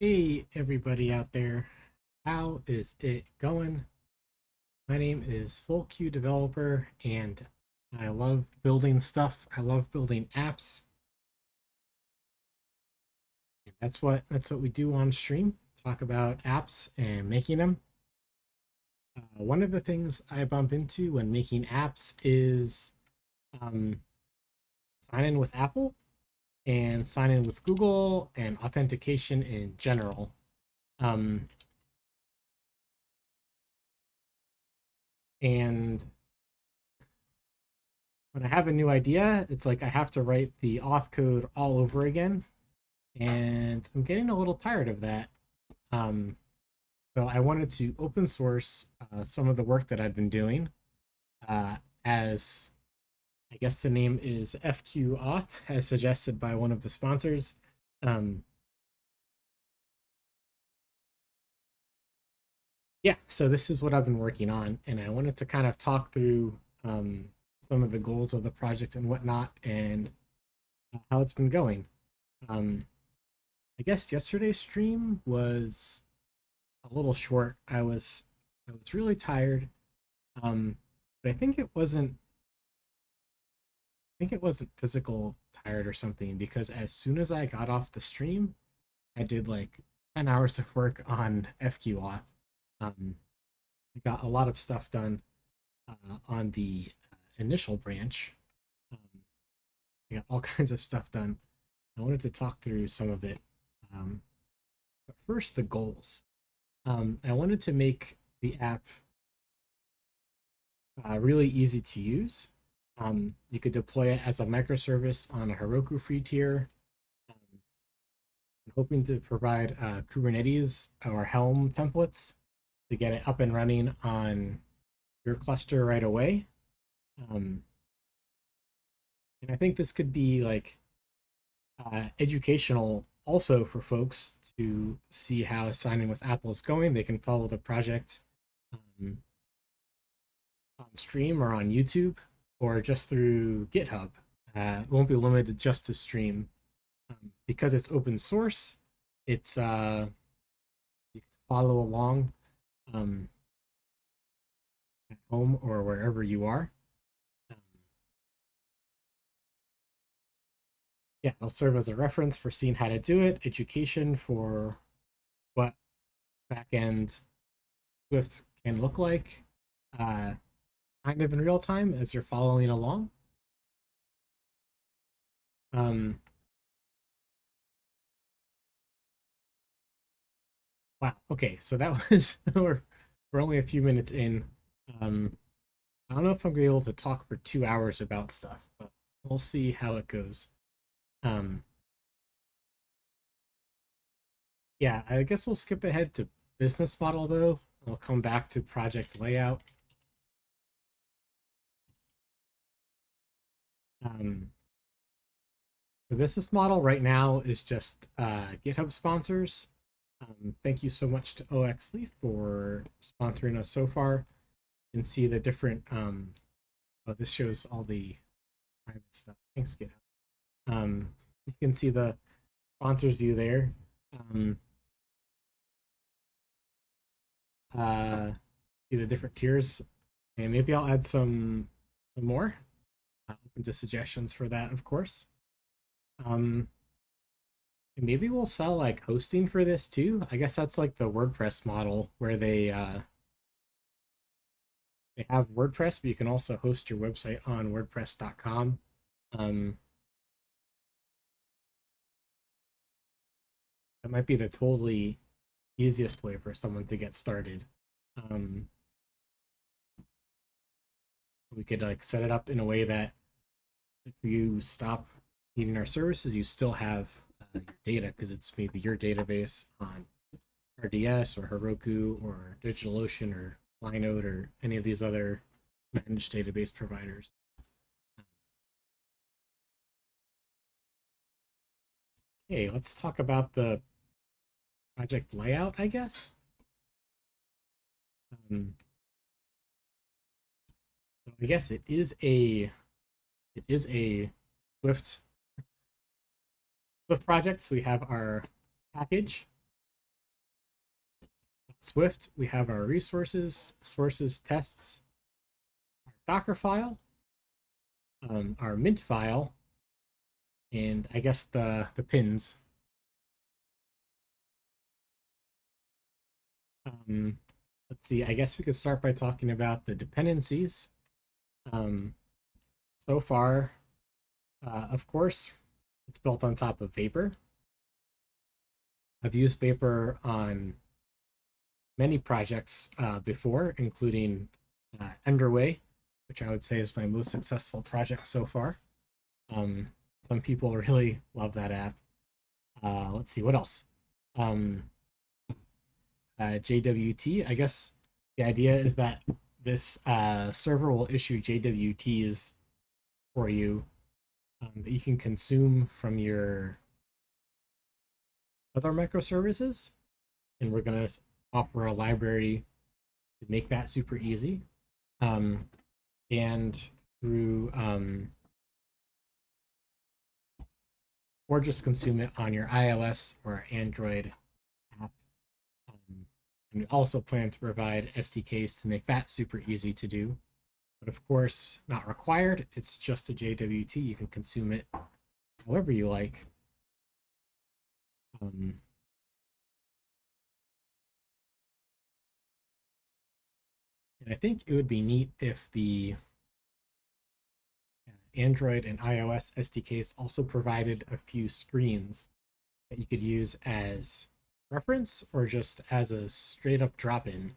Hey, everybody out there. How is it going? My name is FullQ Developer, and I love building stuff. I love building apps. That's what we do on stream. Talk about apps and making them. One of the things I bump into when making apps is um, sign in with Apple and sign in with Google and authentication in general. And when I have a new idea, it's like I have to write the auth code all over again, and I'm getting a little tired of that. Um, so I wanted to open source some of the work that I've been doing, as I guess the name is FQAuth, as suggested by one of the sponsors. Um, yeah, so this is what I've been working on, and I wanted to kind of talk through some of the goals of the project and whatnot, and how it's been going. Um, I guess yesterday's stream was a little short. I was really tired. But I think it wasn't physical tired or something, because as soon as I got off the stream, I did like 10 hours of work on FQAuth. Um, I got a lot of stuff done on the initial branch. Um, I got all kinds of stuff done. I wanted to talk through some of it. Um, but first, the goals. I wanted to make the app really easy to use. You could deploy it as a microservice on a Heroku free tier. I'm hoping to provide Kubernetes or Helm templates to get it up and running on your cluster right away. Um, and I think this could be like educational also for folks to see how signing with Apple is going. They can follow the project um, on stream or on YouTube or just through GitHub. It won't be limited just to stream. Because it's open source. It's You can follow along um, at home or wherever you are. Um, yeah, it'll serve as a reference for seeing how to do it, education for what backend Swift can look like, uh, kind of in real time as you're following along. Um, wow. Okay, so that was we're only a few minutes in. Um, I don't know if I'm gonna be able to talk for 2 hours about stuff, but we'll see how it goes. Um, yeah, I guess we'll skip ahead to business model though. We'll come back to project layout. Um, the business model right now is just GitHub sponsors. Thank you so much to OXLeaf for sponsoring us so far. You can see the different. Oh, this shows all the private stuff. Thanks, GitHub. You can see the sponsors view there. Um, See the different tiers, and maybe I'll add some more. Open to suggestions for that, of course. Um, and maybe we'll sell like hosting for this too. I guess that's like the WordPress model where they have WordPress, but you can also host your website on WordPress.com. Um, that might be the totally easiest way for someone to get started. Um, we could like set it up in a way that if you stop needing our services, you still have your data because it's maybe your database on RDS or Heroku or DigitalOcean or Linode or any of these other managed database providers. Okay, let's talk about the project layout, I guess. Um, so I guess it is a Swift project. So we have our package, Swift, we have our resources, sources, tests, our Dockerfile, our mint file, and I guess the pins. Let's see, I guess we could start by talking about the dependencies. So far, of course, it's built on top of Vapor. I've used Vapor on many projects before, including Underway, which I would say is my most successful project so far. Some people really love that app. Let's see, what else? JWT, I guess the idea is that this server will issue JWTs for you that you can consume from your other microservices. And we're going to offer a library to make that super easy. And through, or just consume it on your iOS or Android app. And we also plan to provide SDKs to make that super easy to do. But of course, not required. It's just a JWT. You can consume it however you like. And I think it would be neat if the Android and iOS SDKs also provided a few screens that you could use as reference or just as a straight up drop-in,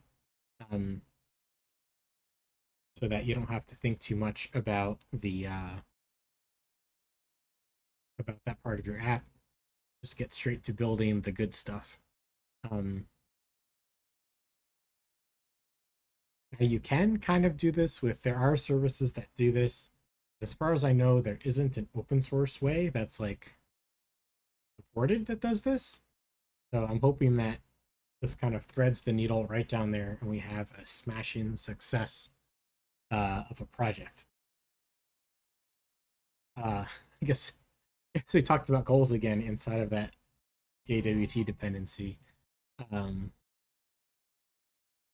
so that you don't have to think too much about the about that part of your app. Just get straight to building the good stuff. You can kind of do this with, there are services that do this. As far as I know, there isn't an open source way that's like supported that does this. So I'm hoping that this kind of threads the needle right down there and we have a smashing success of a project. I guess we talked about goals again inside of that JWT dependency.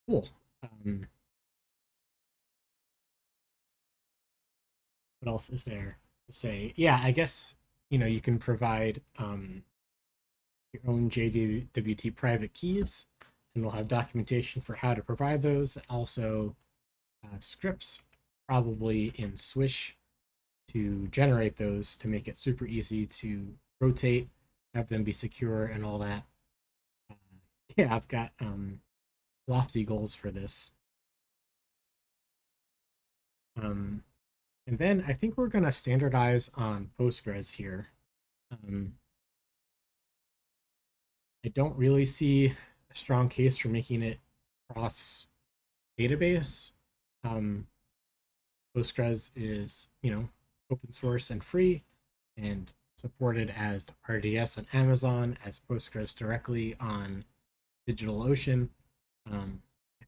Cool. What else is there to say? Yeah, I guess, you can provide your own JWT private keys, and we'll have documentation for how to provide those. Also, scripts, probably in Swish, to generate those to make it super easy to rotate, have them be secure, and all that. Yeah, I've got lofty goals for this. And then I think we're going to standardize on Postgres here. I don't really see a strong case for making it cross database. Postgres is, open source and free and supported as RDS on Amazon, as Postgres directly on DigitalOcean. I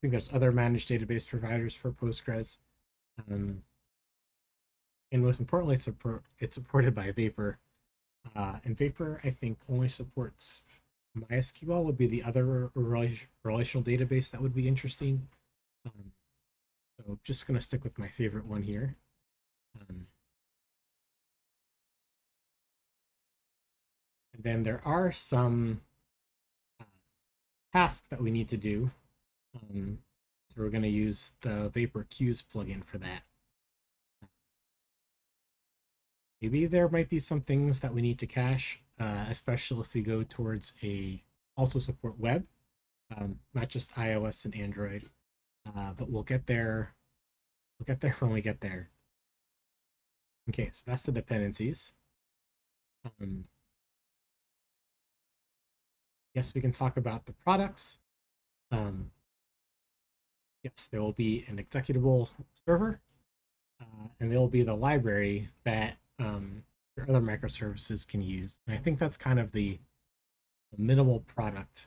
think there's other managed database providers for Postgres. And most importantly, it's supported by Vapor. And Vapor, I think, only supports MySQL would be the other relational database that would be interesting. So just going to stick with my favorite one here. And then there are some tasks that we need to do. So we're going to use the Vapor Queues plugin for that. Maybe there might be some things that we need to cache, especially if we go towards also support web, not just iOS and Android. But we'll get there. We'll get there when we get there. Okay, so that's the dependencies. Yes, we can talk about the products. Yes, there will be an executable server, and there will be the library that your other microservices can use. And I think that's kind of the minimal product.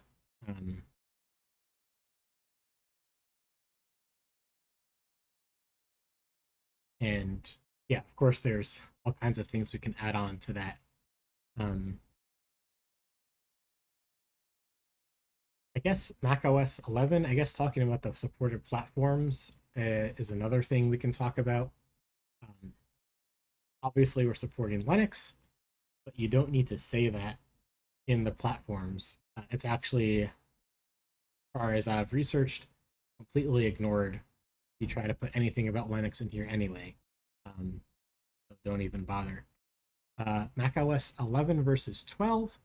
And yeah, of course, there's all kinds of things we can add on to that. I guess macOS 11, I guess talking about the supported platforms is another thing we can talk about. Um, Obviously, we're supporting Linux, but you don't need to say that in the platforms. It's actually, as far as I've researched, completely ignored. You try to put anything about Linux in here anyway. Um, so don't even bother. macOS 11 versus 12,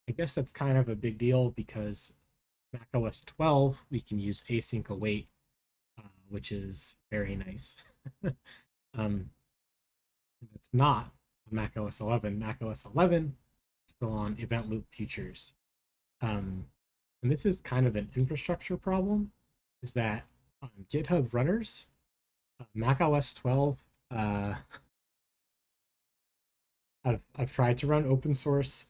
I guess that's kind of a big deal because macOS 12, we can use async await, which is very nice. um, it's not on macOS 11. macOS 11 still on event loop features. And this is kind of an infrastructure problem, is that on GitHub runners, macOS 12, I've tried to run open source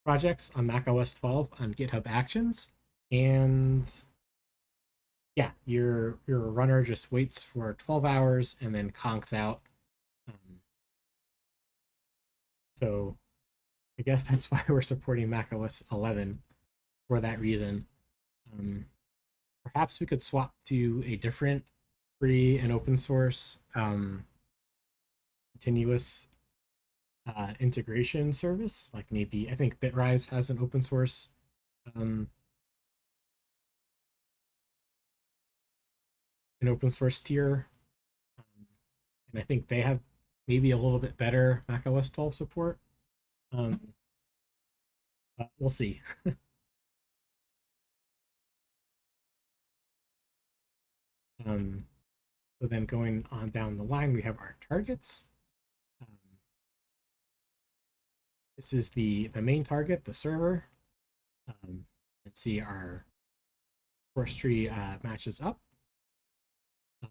projects on macOS 12 on GitHub Actions, and yeah, your runner just waits for 12 hours and then conks out. Um, so I guess that's why we're supporting macOS 11 for that reason. Um, Perhaps we could swap to a different free and open source continuous integration service. Like maybe I think Bitrise has an open source um, tier, um, and I think they have maybe a little bit better macOS 12 support. Um, we'll see. um, so then going on down the line, we have our targets. Um, this is the main target, the server. And see our source tree matches up.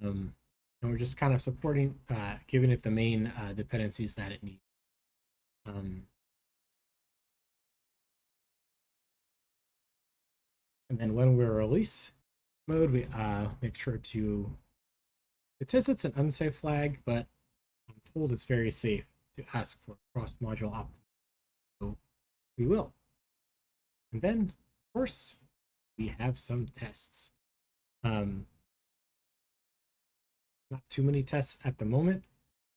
And we're just kind of supporting, giving it the main dependencies that it needs. Um, and then when we're release mode, we make sure to, it says it's an unsafe flag, but I'm told it's very safe to ask for cross-module optimization. So we will. And then, of course, we have some tests. Um, Not too many tests at the moment,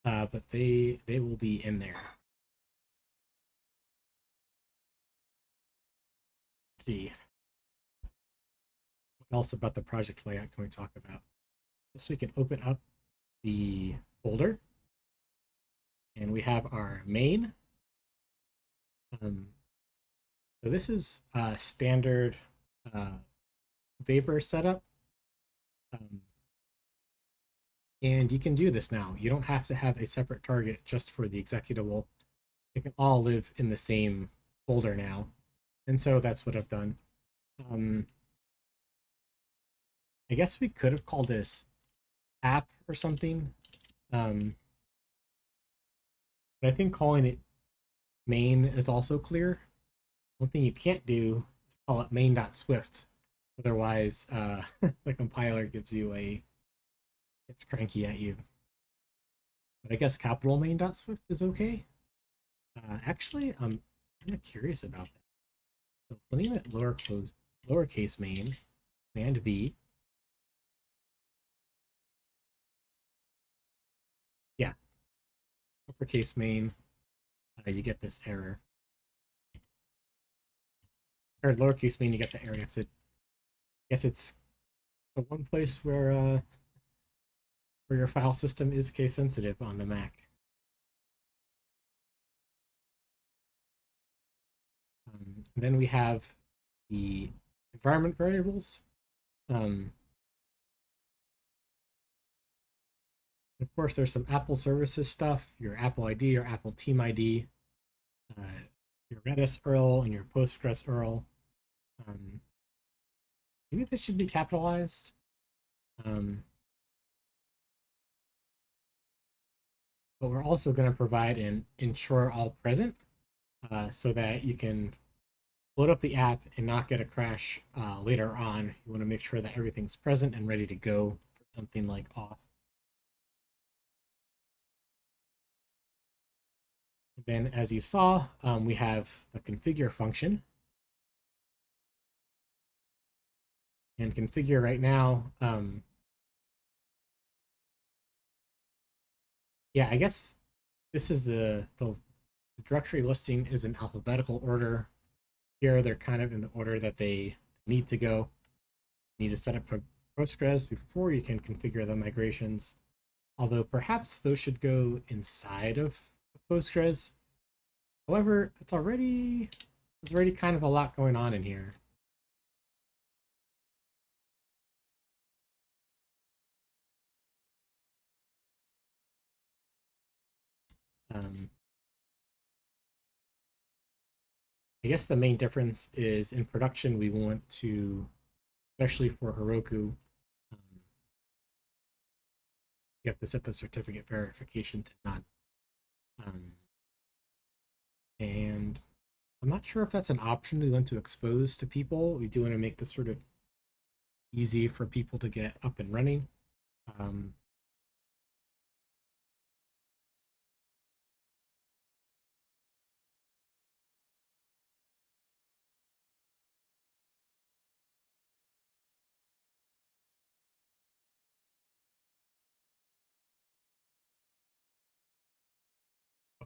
but they will be in there. Let's see. What else about the project layout can we talk about? So we can open up the folder, and we have our main. Um, so this is a standard Vapor setup. And you can do this now. You don't have to have a separate target just for the executable. They can all live in the same folder now. And so that's what I've done. I guess we could have called this app or something. But I think calling it main is also clear. One thing you can't do is call it Main.swift. Otherwise, the compiler gives you it's cranky at you. But I guess capital Main.swift is okay. Actually, I'm kind of curious about that. So we'll name it lowercase main, command B. Yeah, uppercase main, you get this error. Or lowercase main, you get the error. So I guess it's the one place where your file system is case sensitive on the Mac. Then we have the environment variables. Of course, there's some Apple services stuff, your Apple ID, your Apple Team ID, uh, your Redis URL, and your Postgres URL. Maybe this should be capitalized. But we're also going to provide an ensure all present so that you can load up the app and not get a crash later on. You want to make sure that everything's present and ready to go for something like auth. Then, as you saw, we have the configure function. and configure right now. Yeah, I guess this is the directory listing is in alphabetical order. Here they're kind of in the order that they need to go. You need to set up Postgres before you can configure the migrations. Although perhaps those should go inside of Postgres. However, there's already kind of a lot going on in here. Um, I guess the main difference is in production, we want to, especially for Heroku, you have to set the certificate verification to none. Um, and I'm not sure if that's an option we want to expose to people. We do want to make this sort of easy for people to get up and running. Um,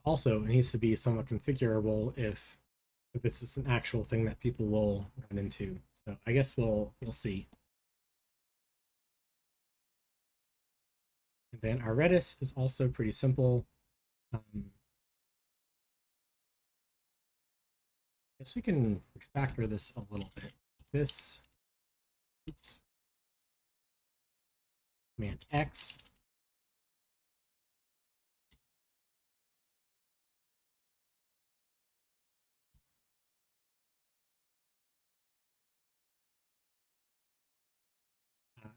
Also, it needs to be somewhat configurable if this is an actual thing that people will run into. So I guess we'll see. And then our Redis is also pretty simple. I guess we can refactor this a little bit. This, oops, Command X.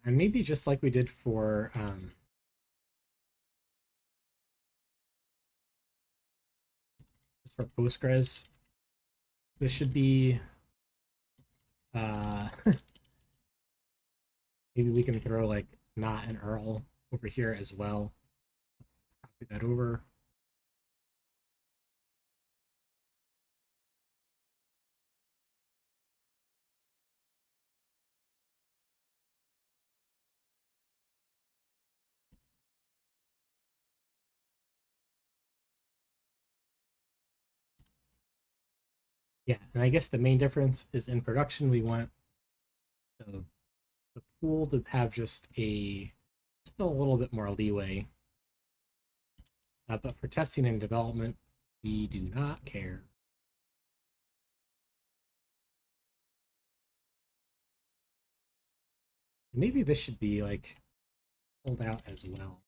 And maybe just like we did for Postgres, this should be maybe we can throw like not an URL over here as well. Let's copy that over. Yeah, and I guess the main difference is in production, we want the, the pool to have just a little bit more leeway. But for testing and development, we do not care. Maybe this should be like pulled out as well.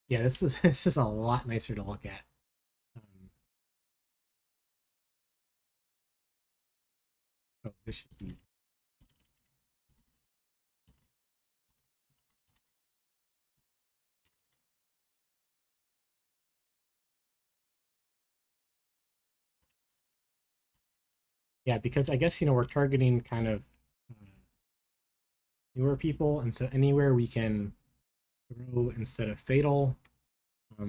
Yeah, this is this is a lot nicer to look at. Oh, this should be. Yeah, because I guess we're targeting kind of newer people, and so anywhere we can throw instead of fatal, I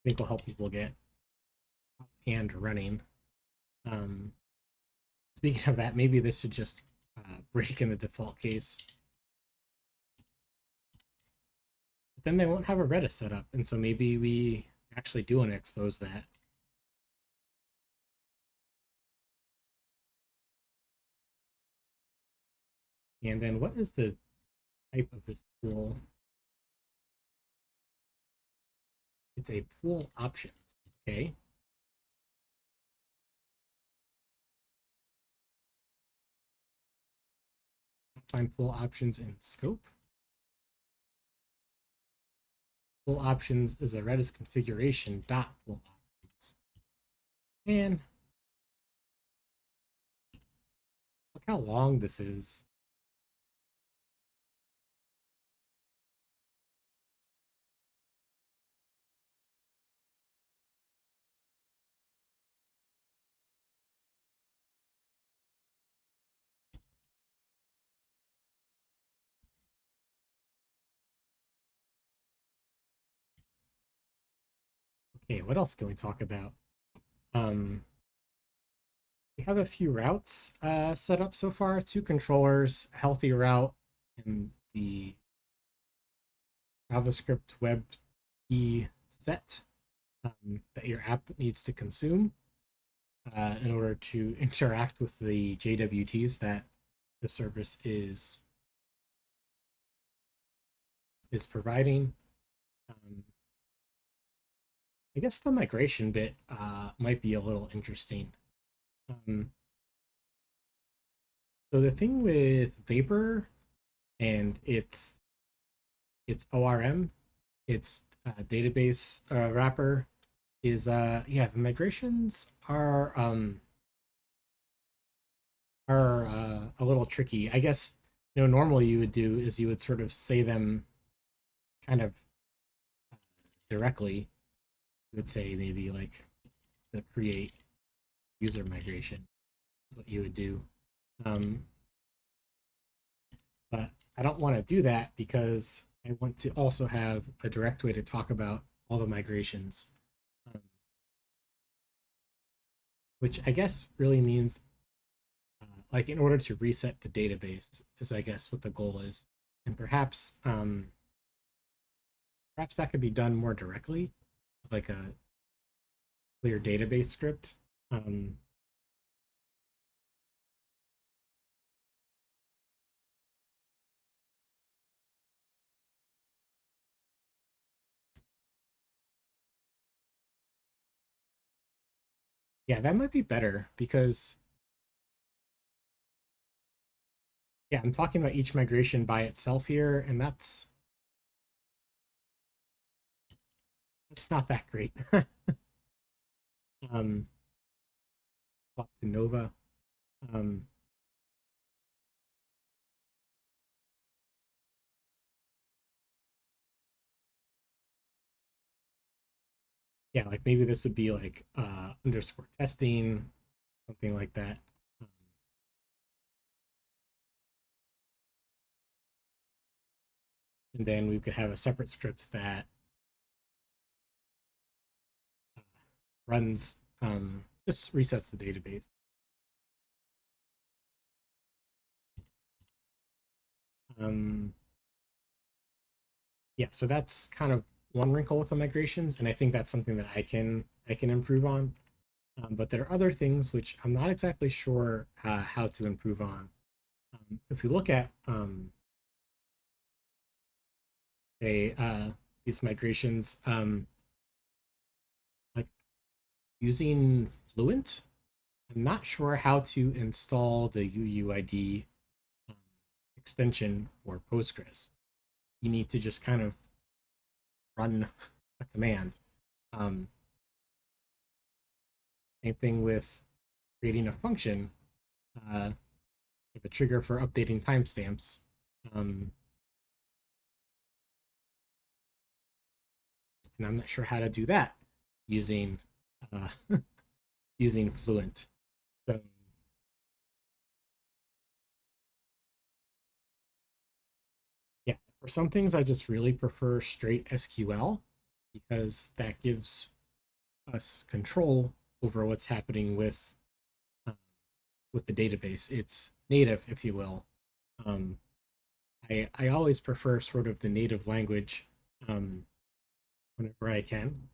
think will help people get up and running. Um, Speaking of that, maybe this should just break in the default case. But then they won't have a Redis set up, and so maybe we actually do want to expose that. And then what is the type of this pool? It's a pool options. Okay. Find pool options in scope. Pool options is a Redis configuration dot pool options. And look how long this is. Okay, what else can we talk about? Um, we have a few routes set up so far, two controllers, healthy route, and the JavaScript web key set that your app needs to consume in order to interact with the JWTs that the service is providing. I guess the migration bit might be a little interesting. Um, so the thing with Vapor and its ORM, its database wrapper, is yeah, the migrations are a little tricky. I guess normally you would do is you would sort of say them kind of directly. You would say maybe like the create user migration is what you would do. Um, but I don't want to do that because I want to also have a direct way to talk about all the migrations, um, which I guess really means like in order to reset the database is I guess what the goal is, and perhaps that could be done more directly, like a clear database script. Um, yeah, that might be better because yeah, I'm talking about each migration by itself here, and that's not that great. um, Swap to Nova. Um, yeah, like maybe this would be like underscore testing, something like that. Um, and then we could have a separate script that uh, runs, just resets the database. Um, yeah, so that's kind of one wrinkle with the migrations, and I think that's something that I can improve on. But there are other things which I'm not exactly sure how to improve on. If we look at say these migrations, like using Fluent, I'm not sure how to install the UUID um, extension for Postgres. You need to just kind of run a command. Um, Same thing with creating a function with a trigger for updating timestamps. Um, and I'm not sure how to do that using uh, using Fluent. So yeah, for some things I just really prefer straight SQL because that gives us control over what's happening uh, with the database. It's native, if you will. Um, I always prefer sort of the native language um, whenever I can.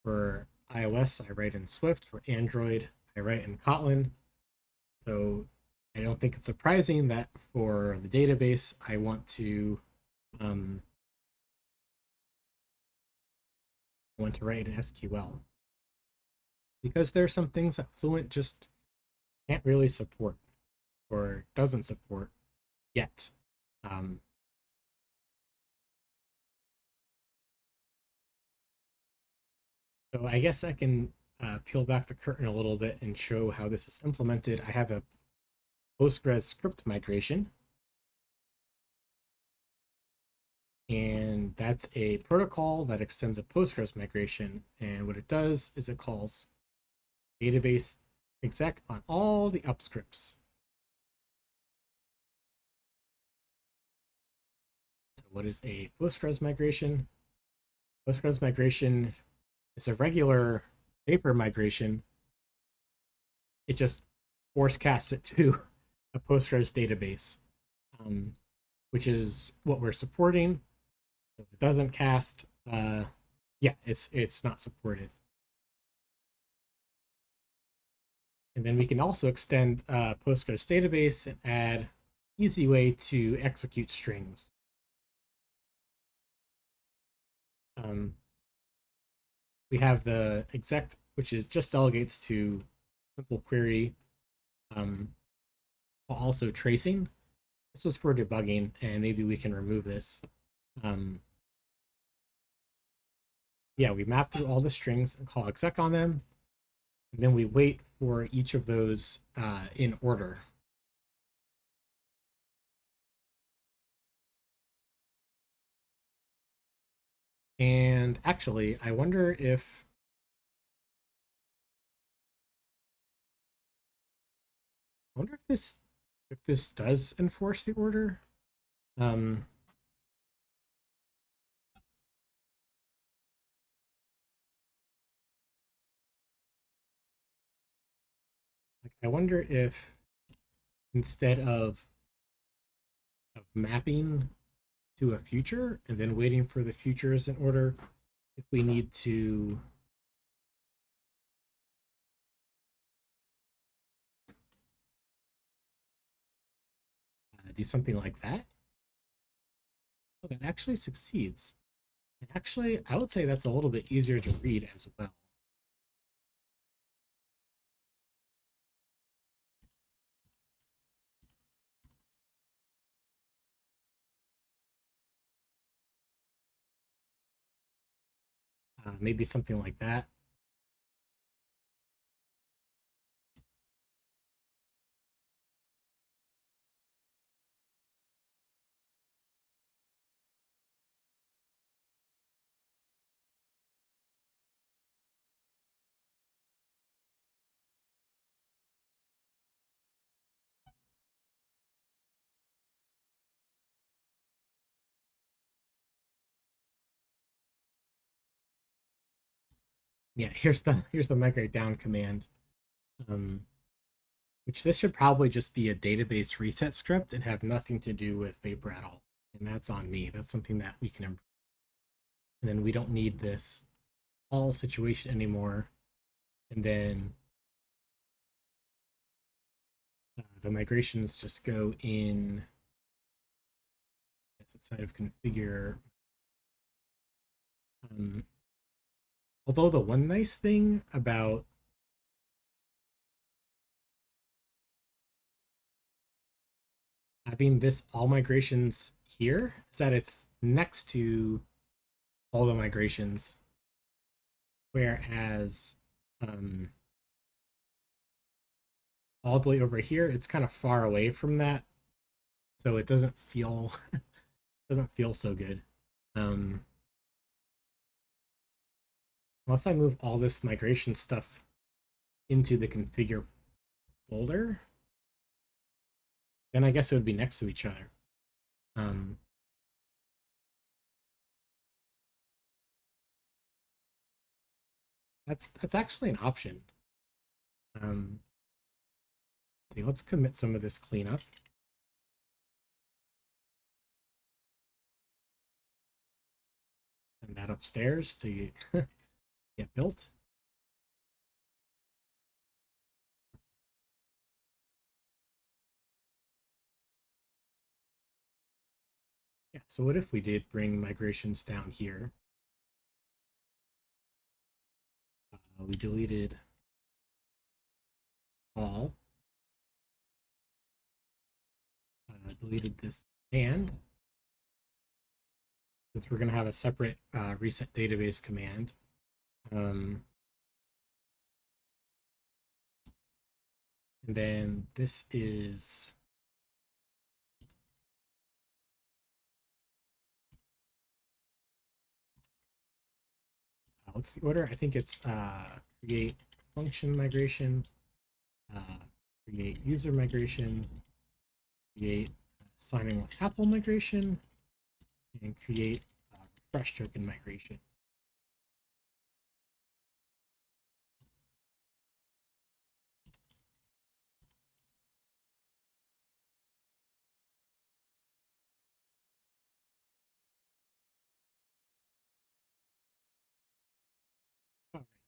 For iOS, I write in Swift. For Android, I write in Kotlin. So I don't think it's surprising that for the database, I um, want to write in SQL because there are some things that Fluent just can't really support or doesn't support yet. Um, so I guess I can peel back the curtain a little bit and show how this is implemented. I have a Postgres script migration, and that's a protocol that extends a Postgres migration. And what it does is it calls database exec on all the upscripts. So what is a Postgres migration? Postgres migration it's a regular paper migration. It just force casts it to a Postgres database, um, which is what we're supporting. If it doesn't cast, yeah, it's not supported. And then we can also extend Postgres database and add easy way to execute strings. We have the exec, which is just delegates to simple query, while also tracing. This was for debugging, and maybe we can remove this. Yeah, we map through all the strings and call exec on them, and then we wait for each of those in order. And actually, I wonder if this does enforce the order. Um, like I wonder if instead of mapping to a future and then waiting for the futures in order, if we need to do something like that. Oh, that actually succeeds. And actually, I would say that's a little bit easier to read as well. Maybe something like that. Yeah, here's the migrate down command, which this should probably just be a database reset script and have nothing to do with Vapor at all. And that's on me. That's something that we can improve. And then we don't need this all situation anymore. And then the migrations just go in inside of configure. Although the one nice thing about having this all migrations here is that it's next to all the migrations, whereas all the way over here it's kind of far away from that, so it doesn't feel so good. Unless I move all this migration stuff into the configure folder, then I guess it would be next to each other. That's actually an option. See, let's commit some of this cleanup. Send that upstairs to get built. Yeah, so what if we did bring migrations down here? We deleted all. Deleted this and since we're going to have a separate reset database command. And then this is what's the order? I think it's create function migration, create user migration, create signing with Apple migration, and create refresh token migration.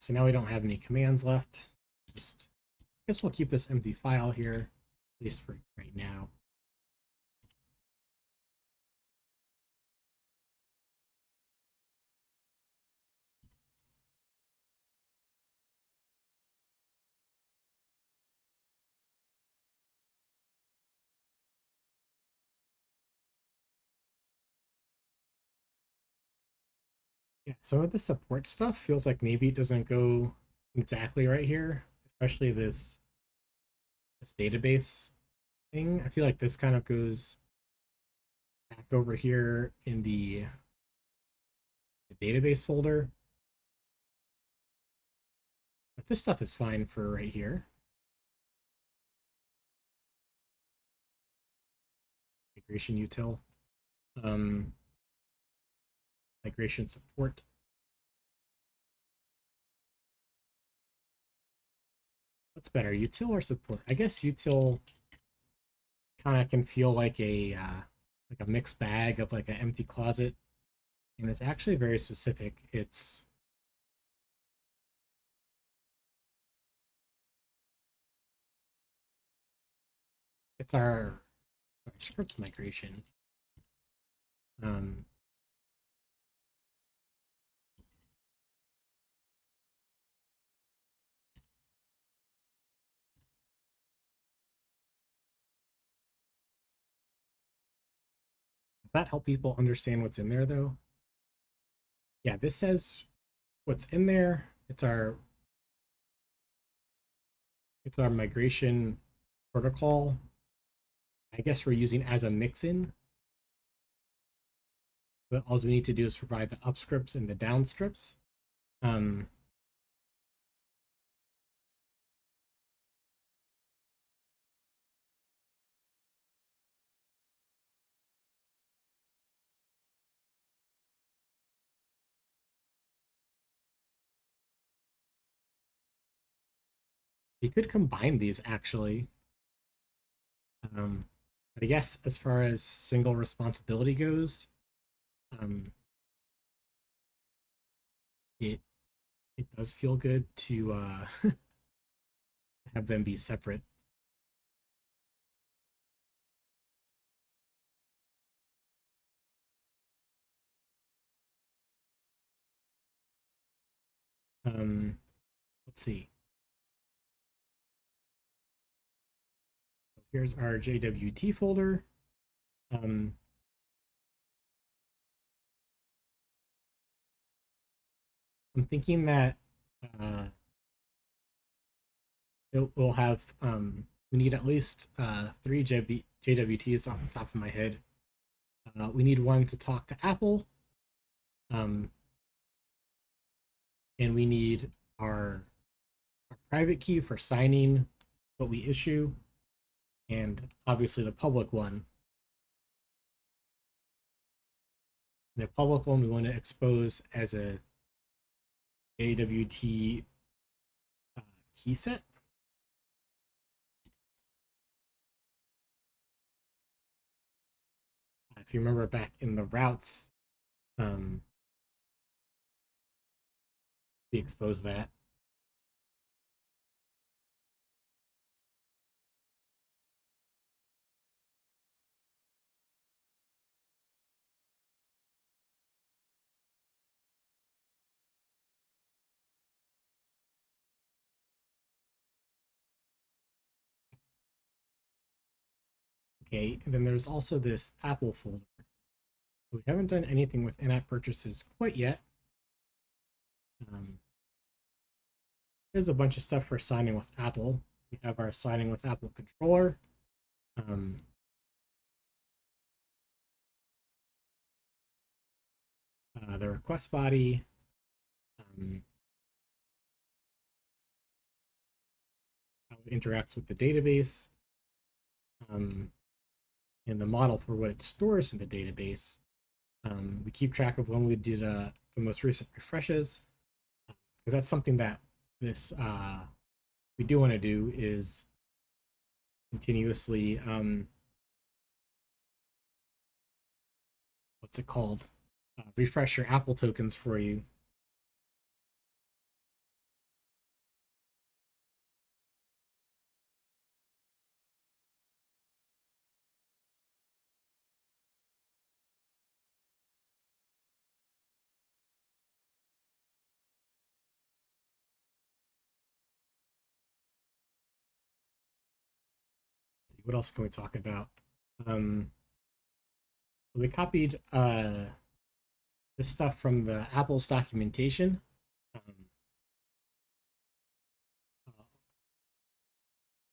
So now we don't have any commands left. Just, I guess we'll keep this empty file here, at least for right now. Yeah, some of the support stuff feels like maybe it doesn't go exactly right here, especially this database thing. I feel like this kind of goes back over here in the database folder. But this stuff is fine for right here. Migration util. Migration support. What's better, util or support? I guess util kind of can feel like a mixed bag of like an empty closet, and it's actually very specific. It's our scripts migration. Um, does that help people understand what's in there though? Yeah, this says what's in there. It's our migration protocol. I guess we're using as a mixin. But all we need to do is provide the up scripts and the down scripts. Um, you could combine these actually. But I guess as far as single responsibility goes, um, it it does feel good to have them be separate. Let's see. Here's our JWT folder. Um, I'm thinking that uh, we'll have we need at least three JWTs off the top of my head. We need one to talk to Apple, um, and we need our private key for signing what we issue, and obviously the public one. The public one we want to expose as a JWT key set. If you remember back in the routes, um, we exposed that. Okay, and then there's also this Apple folder. We haven't done anything with in-app purchases quite yet. There's a bunch of stuff for signing with Apple. We have our signing with Apple controller. Um, the request body. How it interacts with the database. And the model for what it stores in the database. We keep track of when we did the most recent refreshes, because that's something that this we do want to do is continuously what's it called? Refresh your Apple tokens for you. what else can we talk about? We copied this stuff from the Apple's documentation. Um,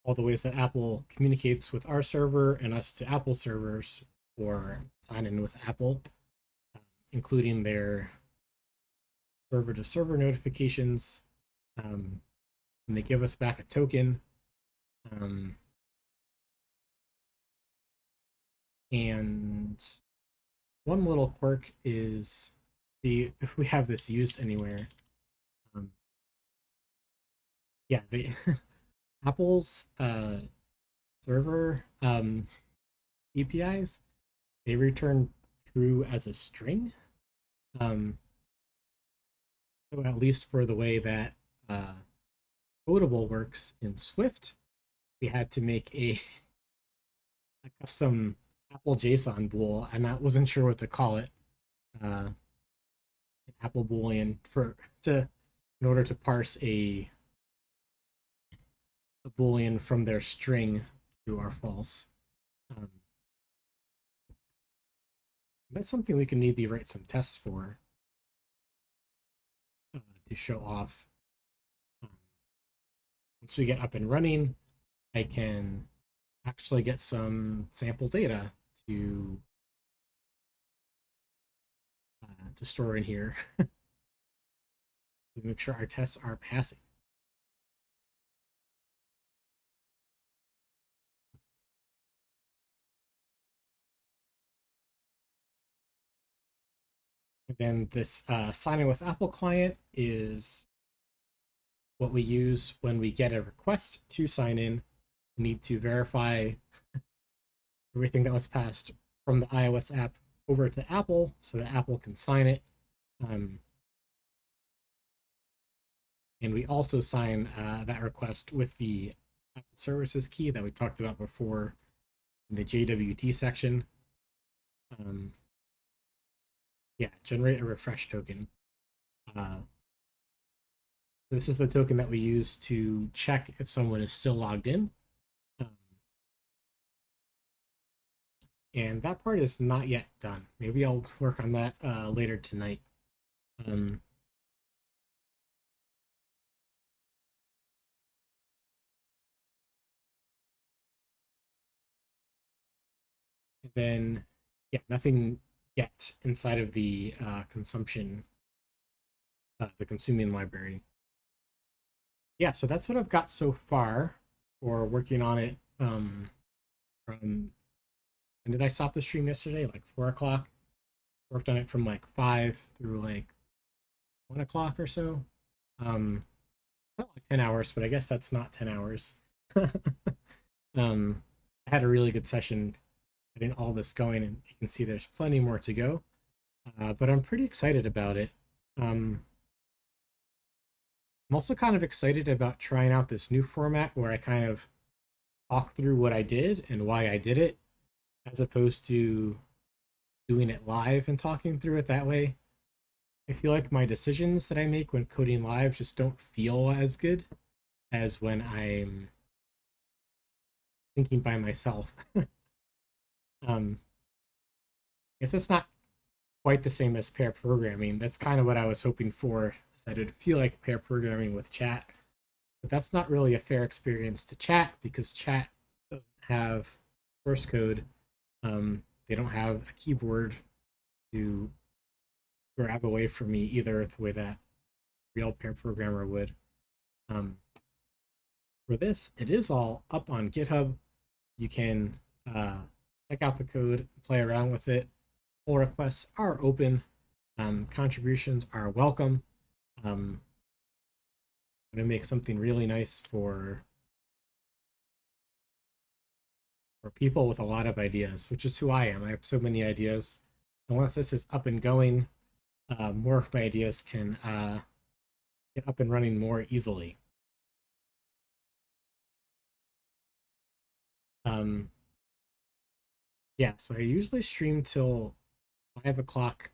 all the ways that Apple communicates with our server and us to Apple servers for sign in with Apple, including their server to server notifications. And they give us back a token. And one little quirk is if we have this used anywhere. Yeah, the Apple's server APIs, they return true as a string. So at least for the way that Codable works in Swift, we had to make a custom Apple JSON bool. I'm not wasn't sure what to call it. An Apple Boolean in order to parse a Boolean from their string true or false. That's something we can maybe write some tests for to show off. Once we get up and running, I can actually get some sample data to store in here to make sure our tests are passing. And then this sign in with Apple client is what we use when we get a request to sign in. We need to verify everything that was passed from the iOS app over to Apple so that Apple can sign it. And we also sign that request with the Apple Services key that we talked about before in the JWT section. Yeah, generate a refresh token. This is the token that we use to check if someone is still logged in. And that part is not yet done. Maybe I'll work on that later tonight. And then, yeah, nothing yet inside of the consumption, the consuming library. Yeah, so that's what I've got so far for working on it. From when did I stop the stream yesterday? Like 4 o'clock. Worked on it from like 5 through like 1 o'clock or so. Not like 10 hours, but I guess that's not 10 hours. I had a really good session getting all this going, and you can see there's plenty more to go. But I'm pretty excited about it. I'm also kind of excited about trying out this new format where I kind of talk through what I did and why I did it, as opposed to doing it live and talking through it that way. I feel like my decisions that I make when coding live just don't feel as good as when I'm thinking by myself. I guess it's not quite the same as pair programming. That's kind of what I was hoping for, is that it'd feel like pair programming with chat. But that's not really a fair experience to chat, because chat doesn't have source code. They don't have a keyboard to grab away from me either, the way that real pair programmer would. For this, it is all up on GitHub. You can check out the code, play around with it. Pull requests are open. Contributions are welcome. I'm going to make something really nice for people with a lot of ideas, which is who I am. I have so many ideas. And once this is up and going, more of my ideas can get up and running more easily. Yeah, so I usually stream till 5 o'clock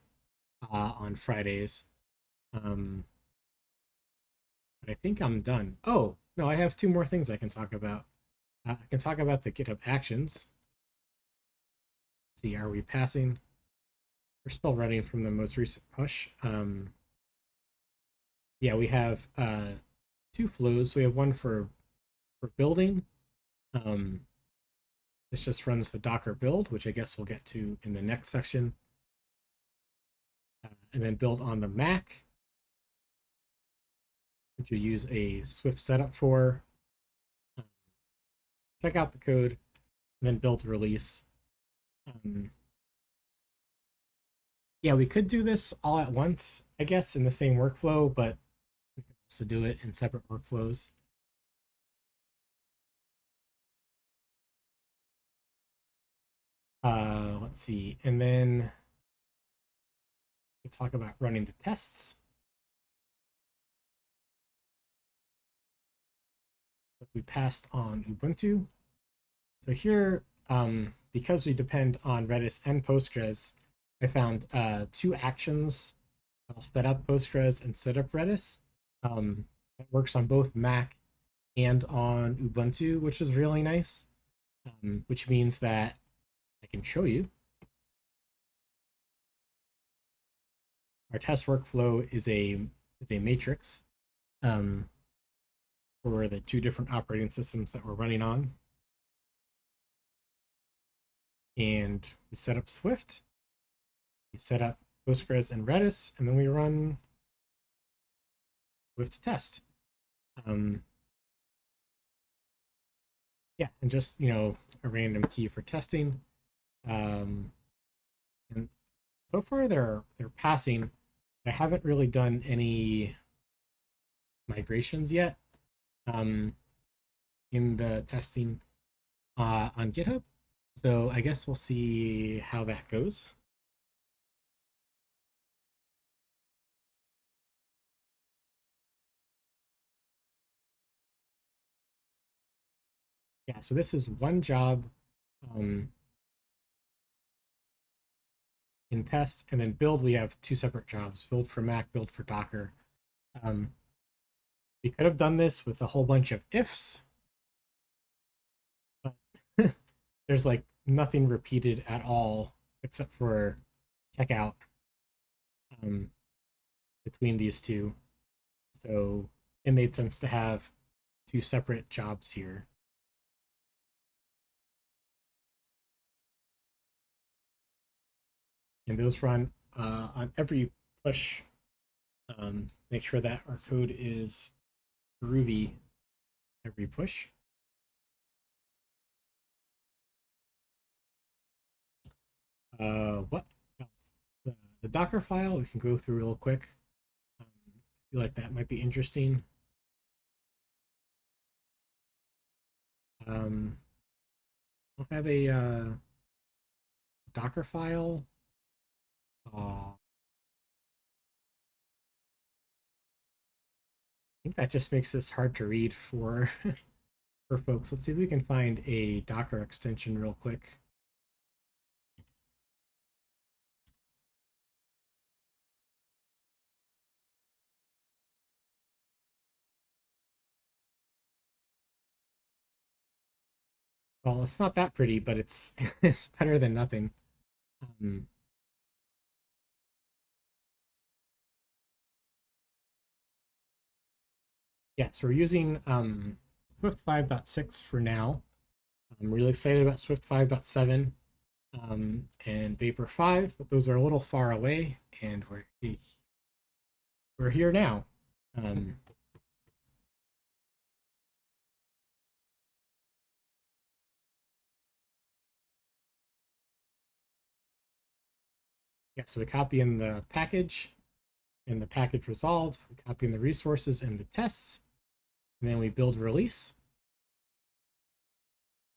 on Fridays. But I think I'm done. Oh, no, I have 2 more things I can talk about. I can talk about the GitHub Actions. Let's see, are we passing? We're still running from the most recent push. Yeah, we have two flows. We have one for building. This just runs the Docker build, which I guess we'll get to in the next section. And then build on the Mac, which you use a Swift setup for. Check out the code, and then build release. Yeah, we could do this all at once, I guess, in the same workflow, but we can also do it in separate workflows. Let's see, and then we talk about running the tests. We passed on Ubuntu. So here, because we depend on Redis and Postgres, I found two actions that'll set up Postgres and set up Redis. That works on both Mac and on Ubuntu, which is really nice, which means that I can show you. Our test workflow is a matrix for the two different operating systems that we're running on. And we set up Swift, we set up Postgres and Redis, and then we run Swift test. Yeah, and just, a random key for testing. And so far they're passing. I haven't really done any migrations yet in the testing on GitHub. So I guess we'll see how that goes. Yeah, so this is one job in test, and then build, we have two separate jobs, build for Mac, build for Docker. We could have done this with a whole bunch of ifs, but there's like nothing repeated at all except for checkout between these two. So it made sense to have two separate jobs here. And those run on every push. Make sure that our code is groovy every push. What else? The Docker file we can go through real quick. I feel like that might be interesting. I'll have a Docker file. I think that just makes this hard to read for for folks. Let's see if we can find a Docker extension real quick. Well, it's not that pretty, but it's it's better than nothing. Yeah, so we're using Swift 5.6 for now. I'm really excited about Swift 5.7 and Vapor 5, but those are a little far away, and we're here now. Yeah, so we copy in the package resolved, we copy in the resources and the tests, and then we build release.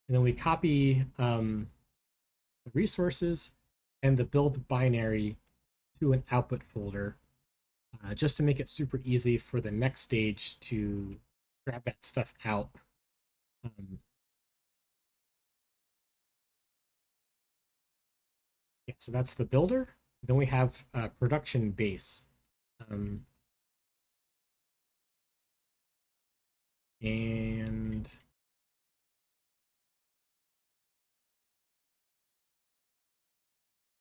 And then we copy the resources and the build binary to an output folder just to make it super easy for the next stage to grab that stuff out. Yeah, so that's the builder. Then we have production base. And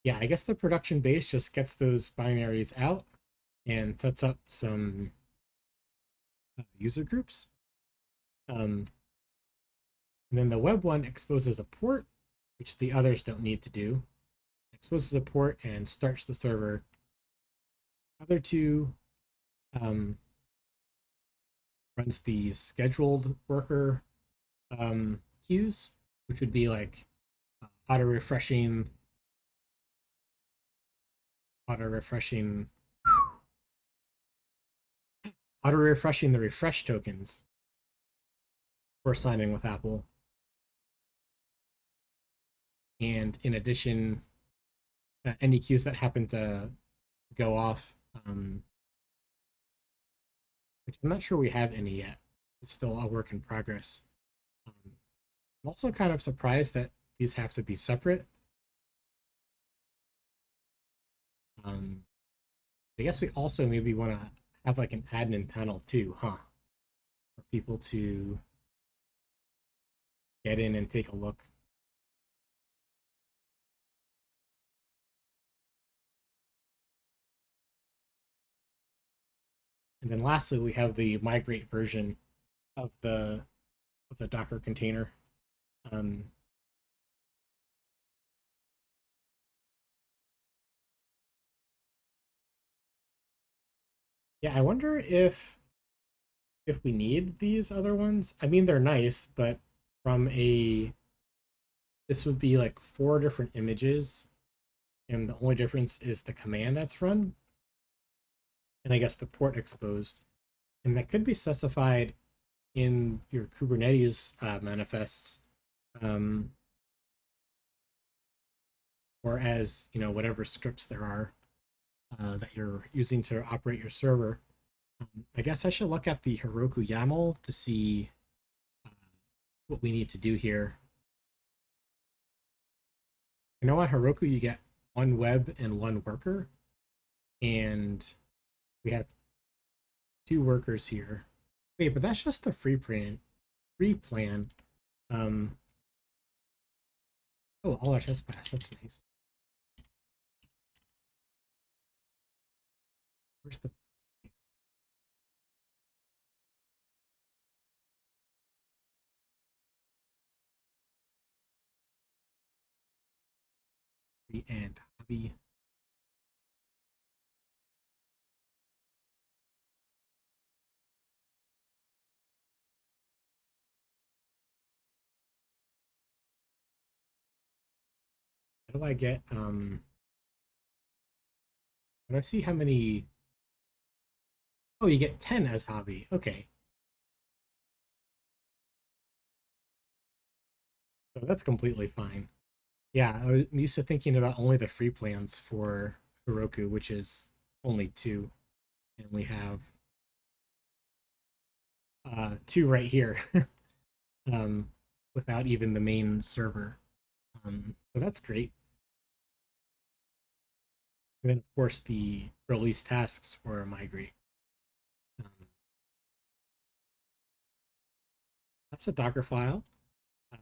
yeah, I guess the production base just gets those binaries out and sets up some user groups. And then the web one exposes a port, which the others don't need to do. Exposes a port and starts the server. Other two um, runs the scheduled worker queues, which would be like auto refreshing, auto refreshing, auto refreshing the refresh tokens for signing with Apple. And in addition, any queues that happen to go off, which I'm not sure we have any yet. It's still a work in progress. I'm also kind of surprised that these have to be separate. I guess we also maybe want to have like an admin panel too, huh? For people to get in and take a look. And then lastly, we have the migrate version of the Docker container. Um, yeah, I wonder if we need these other ones. I mean, they're nice, but from a this would be like 4 different images, and the only difference is the command that's run, and I guess the port exposed, and that could be specified in your Kubernetes manifests, um, or as whatever scripts there are that you're using to operate your server. I guess I should look at the Heroku YAML to see uh, what we need to do here. You know, on Heroku, you get one web and one worker, and we have 2 workers here. Wait, but that's just the free plan. Free plan. Um, oh, all our chest pass. That's nice. Where's the free and hobby? How do I get how do I see how many? Oh, you get 10 as hobby. Okay. So that's completely fine. Yeah, I'm used to thinking about only the free plans for Heroku, which is only 2. And we have 2 right here. um, without even the main server. So that's great. And then of course the release tasks for migrate. Um, that's a Docker file.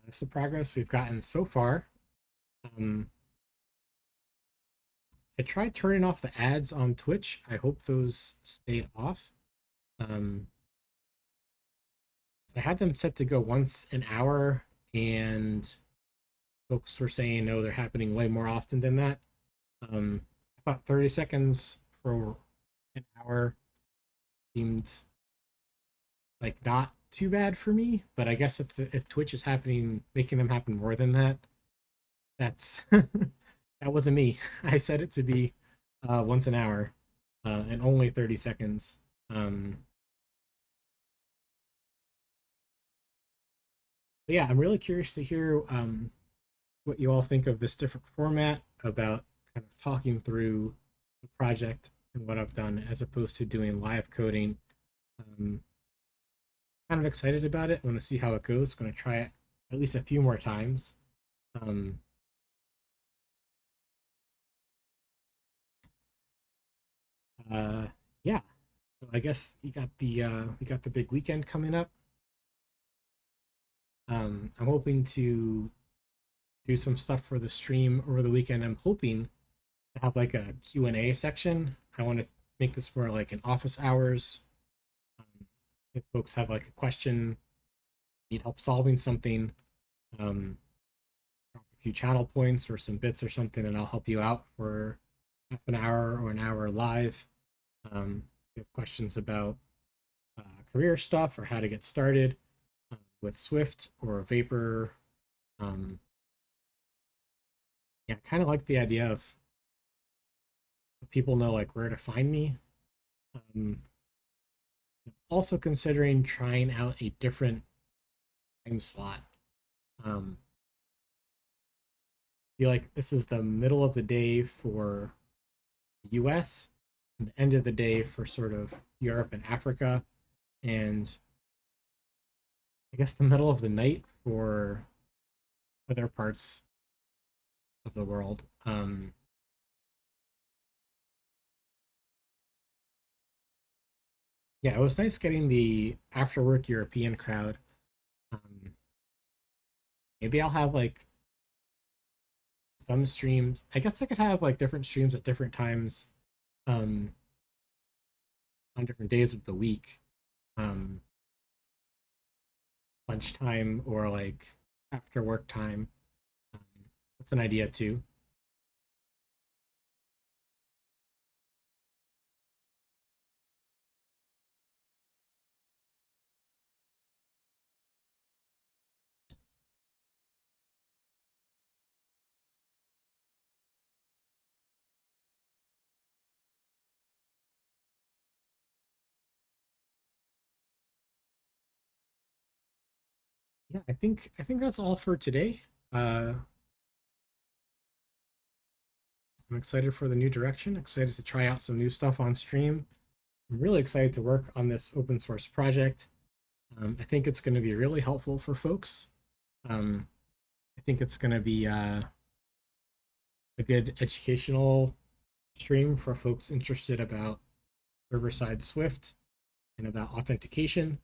That's the progress we've gotten so far. Um, I tried turning off the ads on Twitch. I hope those stayed off. Um, I had them set to go once an hour, and folks were saying, no, they're happening way more often than that. I thought 30 seconds for an hour seemed like not too bad for me, but I guess if Twitch is happening, making them happen more than that, that's that wasn't me. I set it to be once an hour and only 30 seconds. But yeah, I'm really curious to hear what you all think of this different format about kind of talking through the project and what I've done as opposed to doing live coding. Um, Kind of excited about it. I want to see how it goes. Going to try it at least a few more times. Um, uh, yeah. So I guess you got the we got the big weekend coming up. I'm hoping to do some stuff for the stream over the weekend. I'm hoping to have like a Q&A section. I want to make this more like an office hours. If folks have like a question, need help solving something, um, drop a few channel points or some bits or something, and I'll help you out for half an hour or an hour live. If you have questions about career stuff or how to get started with Swift or Vapor, um, yeah, kind of like the idea of people know like where to find me. Um, Also considering trying out a different time slot. Um, I feel like this is the middle of the day for the US, and the end of the day for sort of Europe and Africa, and I guess the middle of the night for other parts of the world. Yeah, it was nice getting the after work European crowd. Um, Maybe I'll have like some streams. I guess I could have like different streams at different times, um, on different days of the week. Um, Lunchtime or like after work time. Um, that's an idea too. Yeah, I think that's all for today. I'm excited for the new direction. Excited to try out some new stuff on stream. I'm really excited to work on this open source project. I think it's going to be really helpful for folks. Um, I think it's going to be a good educational stream for folks interested about server-side Swift and about authentication.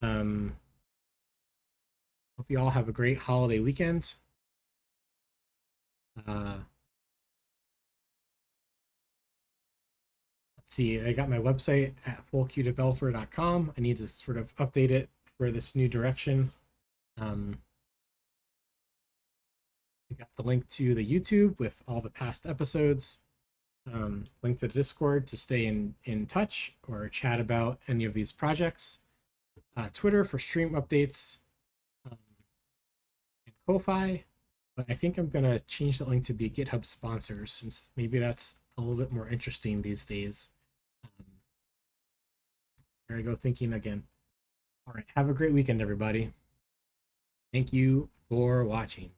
Um, Hope you all have a great holiday weekend. Uh, let's see, I got my website at fullqdeveloper.com. I need to sort of update it for this new direction. Um, we got the link to the YouTube with all the past episodes. Link to the Discord to stay in touch or chat about any of these projects. Twitter for stream updates, um, and Ko-Fi. But I think I'm gonna change the link to be GitHub sponsors since maybe that's a little bit more interesting these days. Um, Here I go thinking again. All right, have a great weekend, everybody. Thank you for watching.